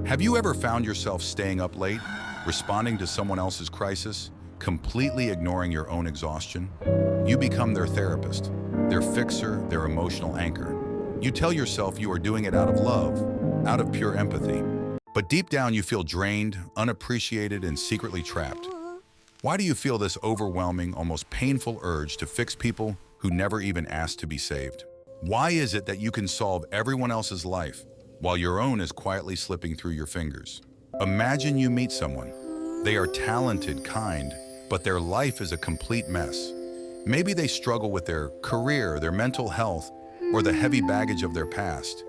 Have you ever found yourself staying up late, responding to someone else's crisis, completely ignoring your own exhaustion? You become their therapist, their fixer, their emotional anchor. You tell yourself you are doing it out of love, out of pure empathy. But deep down you feel drained, unappreciated, and secretly trapped. Why do you feel this overwhelming, almost painful urge to fix people who never even asked to be saved? Why is it that you can solve everyone else's life, while your own is quietly slipping through your fingers? Imagine you meet someone. They are talented, kind, but their life is a complete mess. Maybe they struggle with their career, their mental health, or the heavy baggage of their past.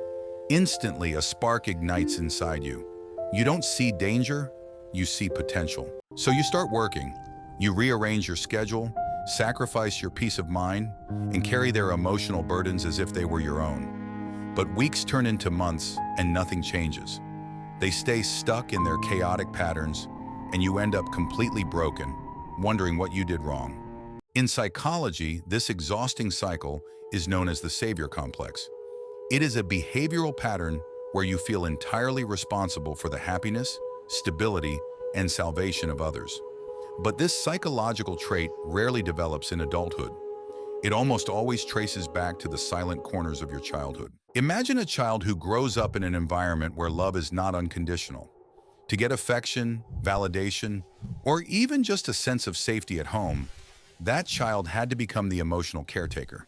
Instantly, a spark ignites inside you. You don't see danger, you see potential. So you start working. You rearrange your schedule, sacrifice your peace of mind, and carry their emotional burdens as if they were your own. But weeks turn into months and nothing changes. They stay stuck in their chaotic patterns, and you end up completely broken, wondering what you did wrong. In psychology, this exhausting cycle is known as the savior complex. It is a behavioral pattern where you feel entirely responsible for the happiness, stability, and salvation of others. But this psychological trait rarely develops in adulthood. It almost always traces back to the silent corners of your childhood. Imagine a child who grows up in an environment where love is not unconditional. To get affection, validation, or even just a sense of safety at home, that child had to become the emotional caretaker.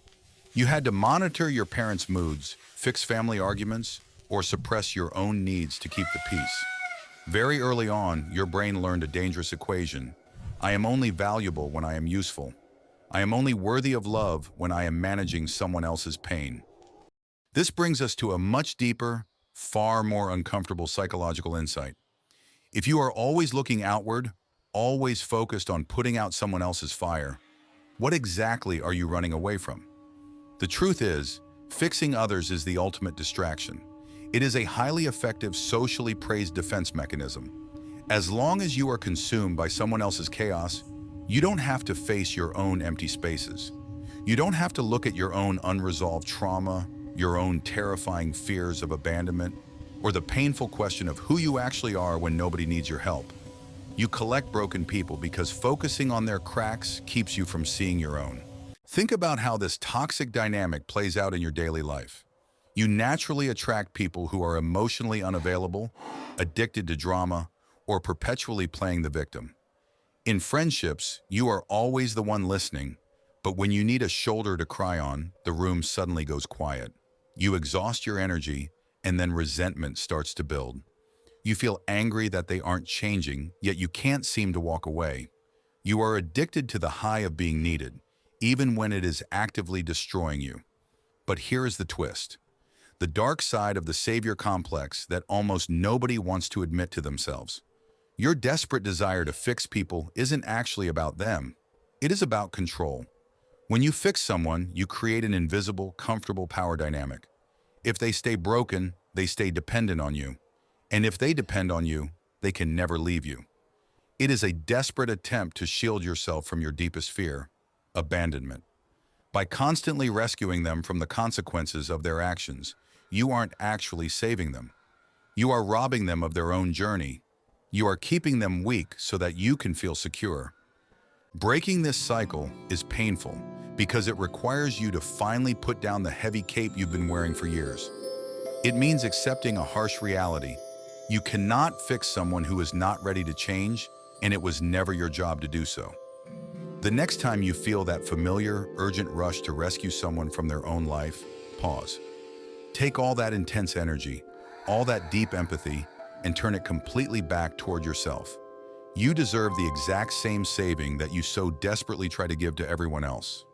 You had to monitor your parents' moods, fix family arguments, or suppress your own needs to keep the peace. Very early on, your brain learned a dangerous equation. I am only valuable when I am useful. I am only worthy of love when I am managing someone else's pain. This brings us to a much deeper, far more uncomfortable psychological insight. If you are always looking outward, always focused on putting out someone else's fire, what exactly are you running away from? The truth is, fixing others is the ultimate distraction. It is a highly effective, socially praised defense mechanism. As long as you are consumed by someone else's chaos, you don't have to face your own empty spaces. You don't have to look at your own unresolved trauma, your own terrifying fears of abandonment, or the painful question of who you actually are when nobody needs your help. You collect broken people because focusing on their cracks keeps you from seeing your own. Think about how this toxic dynamic plays out in your daily life. You naturally attract people who are emotionally unavailable, addicted to drama, or perpetually playing the victim. In friendships, you are always the one listening, but when you need a shoulder to cry on, the room suddenly goes quiet. You exhaust your energy, and then resentment starts to build. You feel angry that they aren't changing, yet you can't seem to walk away. You are addicted to the high of being needed, even when it is actively destroying you. But here is the twist. The dark side of the savior complex that almost nobody wants to admit to themselves. Your desperate desire to fix people isn't actually about them. It is about control. When you fix someone, you create an invisible, comfortable power dynamic. If they stay broken, they stay dependent on you. And if they depend on you, they can never leave you. It is a desperate attempt to shield yourself from your deepest fear, abandonment. By constantly rescuing them from the consequences of their actions, you aren't actually saving them. You are robbing them of their own journey. You are keeping them weak so that you can feel secure. Breaking this cycle is painful because it requires you to finally put down the heavy cape you've been wearing for years. It means accepting a harsh reality. You cannot fix someone who is not ready to change, and it was never your job to do so. The next time you feel that familiar, urgent rush to rescue someone from their own life, pause. Take all that intense energy, all that deep empathy, and turn it completely back toward yourself. You deserve the exact same saving that you so desperately try to give to everyone else.